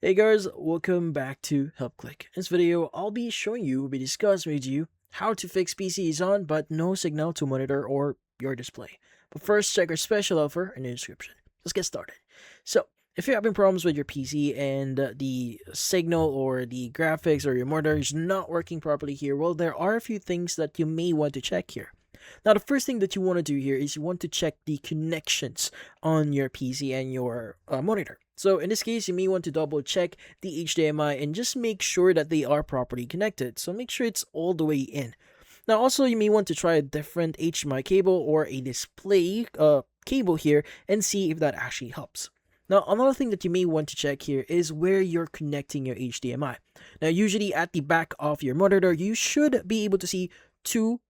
Hey guys, welcome back to Help Click. In this video, I'll be showing you, will be discussing with you how to fix PCs on but no signal to monitor or your display. But first, check our special offer in the description. Let's get started. So, if you're having problems with your PC and the signal or the graphics or your monitor is not working properly here, well, there are a few things that you may want to check here. Now, the first thing that you want to do here is you want to check the connections on your PC and your monitor. So in this case, you may want to double check the HDMI and just make sure that they are properly connected. So make sure it's all the way in. Now also, you may want to try a different HDMI cable or a display cable here and see if that actually helps. Now, another thing that you may want to check here is where you're connecting your HDMI. Now, usually at the back of your monitor, you should be able to see two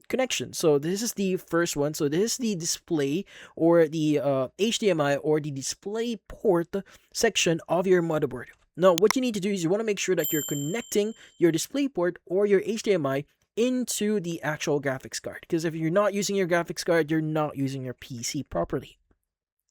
connection. So this is the first one. So this is the display or the HDMI or the display port section of your motherboard. Now, what you need to do is you want to make sure that you're connecting your display port or your HDMI into the actual graphics card. Because if you're not using your graphics card, you're not using your PC properly.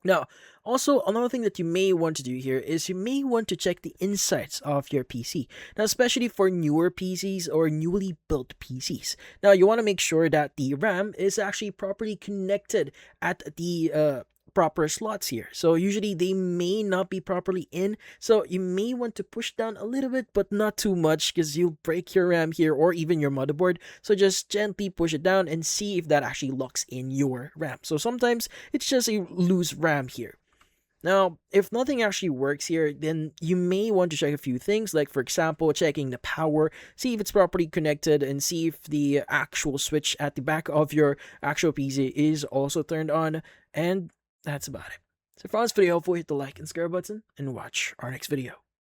Now, also, another thing that you may want to do here is you may want to check the insides of your PC. Now, especially for newer PCs or newly built PCs. Now, you want to make sure that the RAM is actually properly connected at the proper slots here. So usually they may not be properly in, so you may want to push down a little bit but not too much because you'll break your RAM here or even your motherboard. So just gently push it down and see if that actually locks in your RAM. So sometimes it's just a loose RAM here. Now, if nothing actually works here, then you may want to check a few things, like for example, checking the power, see if it's properly connected, and see if the actual switch at the back of your actual PC is also turned on, and that's about it. So if you found this video helpful, hit the like and subscribe button, and watch our next video.